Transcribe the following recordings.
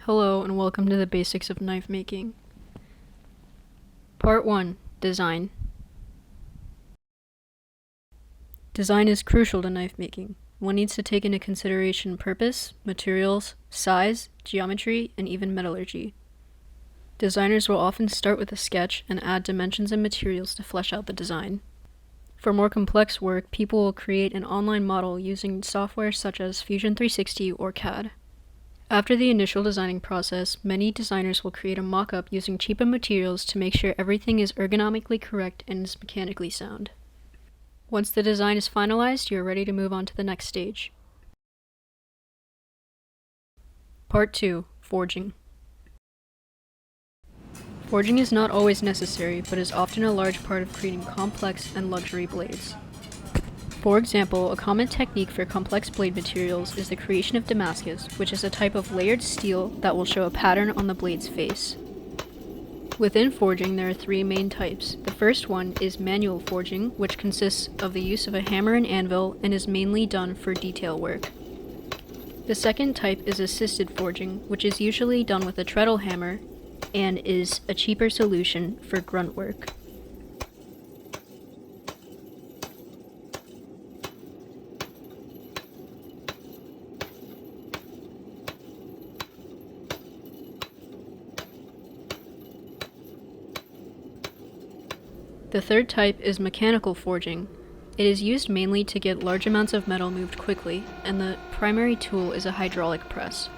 Hello and welcome to the Basics of Knife Making. Part 1. Design. Design is crucial to knife making. One needs to take into consideration purpose, materials, size, geometry, and even metallurgy. Designers will often start with a sketch and add dimensions and materials to flesh out the design. For more complex work, people will create an online model using software such as Fusion 360 or CAD. After the initial designing process, many designers will create a mock-up using cheaper materials to make sure everything is ergonomically correct and is mechanically sound. Once the design is finalized, you are ready to move on to the next stage. Part 2. Forging. Forging is not always necessary, but is often a large part of creating complex and luxury blades. For example, a common technique for complex blade materials is the creation of Damascus, which is a type of layered steel that will show a pattern on the blade's face. Within forging, there are three main types. The first one is manual forging, which consists of the use of a hammer and anvil and is mainly done for detail work. The second type is assisted forging, which is usually done with a treadle hammer and is a cheaper solution for grunt work. The third type is mechanical forging. It is used mainly to get large amounts of metal moved quickly, and the primary tool is a hydraulic press.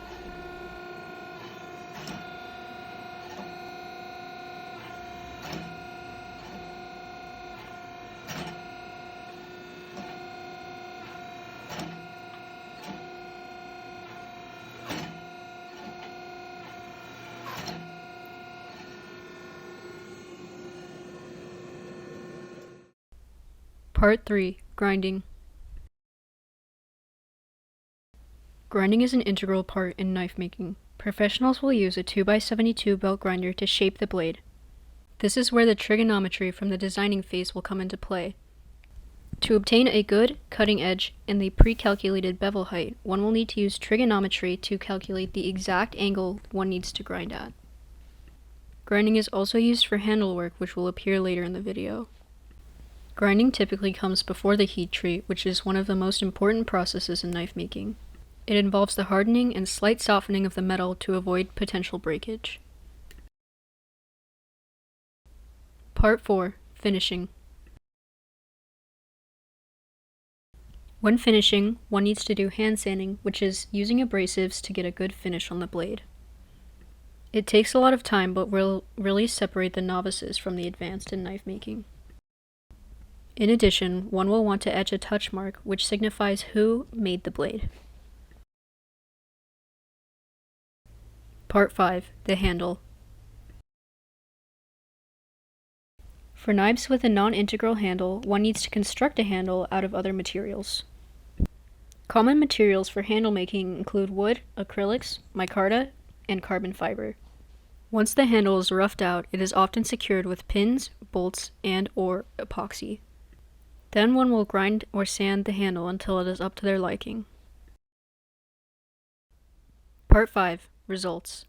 Part 3. Grinding. Grinding is an integral part in knife making. Professionals will use a 2x72 belt grinder to shape the blade. This is where the trigonometry from the designing phase will come into play. To obtain a good cutting edge in the pre-calculated bevel height, one will need to use trigonometry to calculate the exact angle one needs to grind at. Grinding is also used for handle work, which will appear later in the video. Grinding typically comes before the heat treat, which is one of the most important processes in knife making. It involves the hardening and slight softening of the metal to avoid potential breakage. Part 4. Finishing. When finishing, one needs to do hand sanding, which is using abrasives to get a good finish on the blade. It takes a lot of time, but will really separate the novices from the advanced in knife making. In addition, one will want to etch a touch mark, which signifies who made the blade. Part 5. The handle. For knives with a non-integral handle, one needs to construct a handle out of other materials. Common materials for handle making include wood, acrylics, micarta, and carbon fiber. Once the handle is roughed out, it is often secured with pins, bolts, and/or epoxy. Then one will grind or sand the handle until it is up to their liking. Part 5. Results.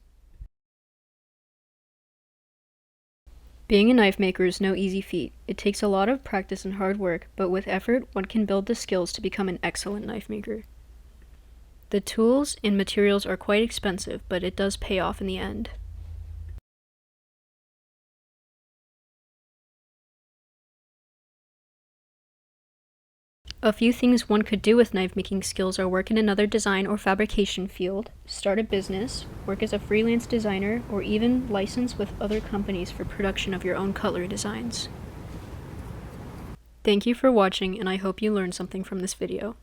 Being a knife maker is no easy feat. It takes a lot of practice and hard work, but with effort, one can build the skills to become an excellent knife maker. The tools and materials are quite expensive, but it does pay off in the end. A few things one could do with knife making skills are work in another design or fabrication field, start a business, work as a freelance designer, or even license with other companies for production of your own cutlery designs. Thank you for watching, and I hope you learned something from this video.